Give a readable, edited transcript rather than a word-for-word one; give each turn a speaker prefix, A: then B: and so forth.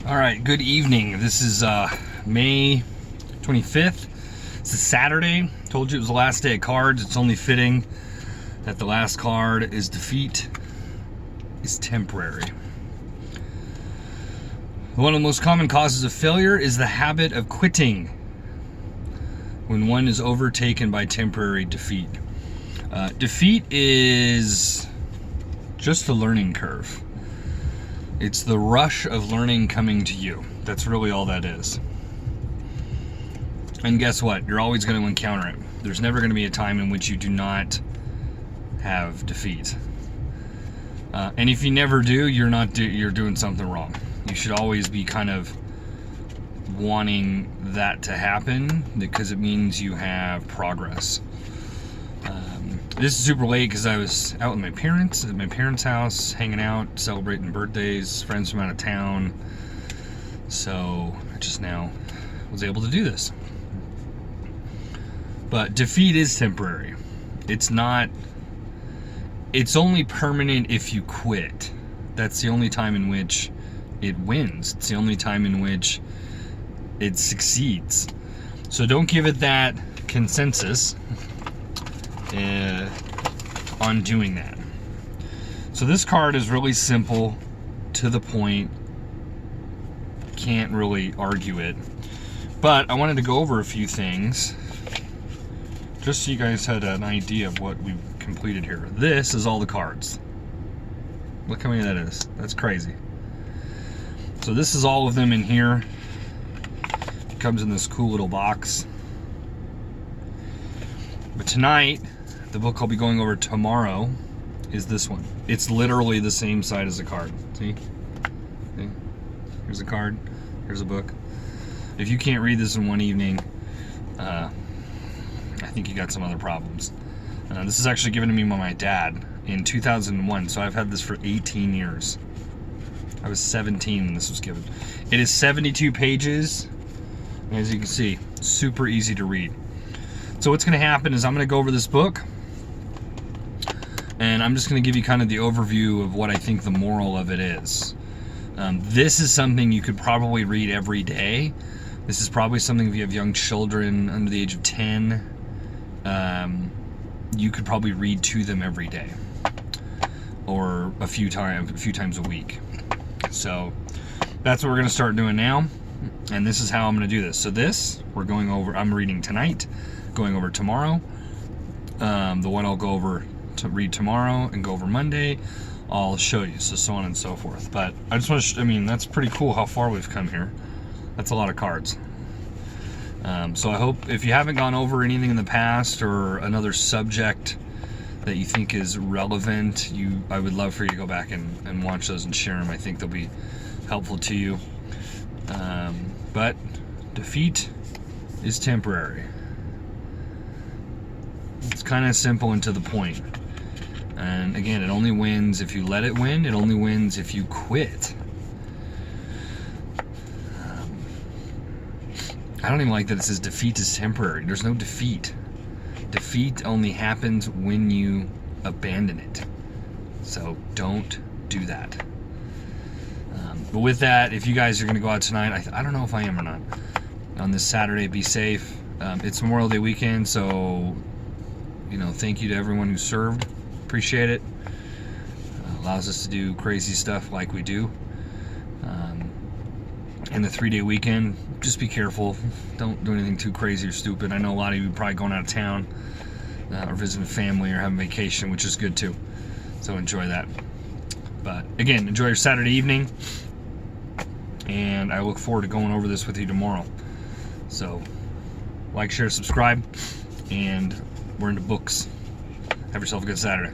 A: All right, good evening. This is May 25th. It's a Saturday. Told you it was the last day of cards. It's only fitting that the last card is defeat is temporary. One of the most common causes of failure is the habit of quitting when one is overtaken by temporary defeat. Defeat is just a learning curve. It's the rush of learning coming to you. That's really all that is. And guess what? You're always going to encounter it. There's never going to be a time in which you do not have defeat. And if you never do, you're doing something wrong. You should always be kind of wanting that to happen because it means you have progress. This is super late because I was out with my parents at my parents' house, hanging out, celebrating birthdays, friends from out of town. So I just now was able to do this. But defeat is temporary. It's only permanent if you quit. That's the only time in which it wins. It's the only time in which it succeeds. So don't give it that consensus on doing that. So this card is really simple, to the point, can't really argue it. But I wanted to go over a few things just so you guys had an idea of what we've completed here. This is all the cards. Look how many that is. That's crazy. So this is all of them in here. It comes in this cool little box. But tonight, the book I'll be going over tomorrow is this one. It's literally the same side as the card. See? Here's a card. Here's a book. If you can't read this in one evening, I think you got some other problems. This is actually given to me by my dad in 2001, so I've had this for 18 years. I was 17 when this was given. It is 72 pages, and as you can see, super easy to read. So what's going to happen is I'm going to go over this book, and I'm just going to give you kind of the overview of what I think the moral of it is. This is something you could probably read every day. This is probably something if you have young children under the age of 10, you could probably read to them every day, or a few times a week. So that's what we're going to start doing now, and this is how I'm going to do this. So this I'm reading tonight, going over tomorrow. The one I'll go over to read tomorrow and go over Monday, I'll show you, so on and so forth. But I just want to, that's pretty cool how far we've come here. That's a lot of cards. So I hope if you haven't gone over anything in the past or another subject that you think is relevant, I would love for you to go back and watch those and share them. I think they'll be helpful to you. But defeat is temporary. It's kind of simple and to the point. And again, it only wins if you let it win. It only wins if you quit. I don't even like that it says defeat is temporary. There's no defeat. Defeat only happens when you abandon it. So don't do that. But with that, if you guys are going to go out tonight, I don't know if I am or not. On this Saturday, be safe. It's Memorial Day weekend, so thank you to everyone who served. Appreciate it. Allows us to do crazy stuff like we do. And the 3-day weekend, just be careful. Don't do anything too crazy or stupid. I know a lot of you are probably going out of town or visiting family or having vacation, which is good too. So enjoy that. But again, enjoy your Saturday evening. And I look forward to going over this with you tomorrow. So like, share, subscribe, and we're into books. Have yourself a good Saturday.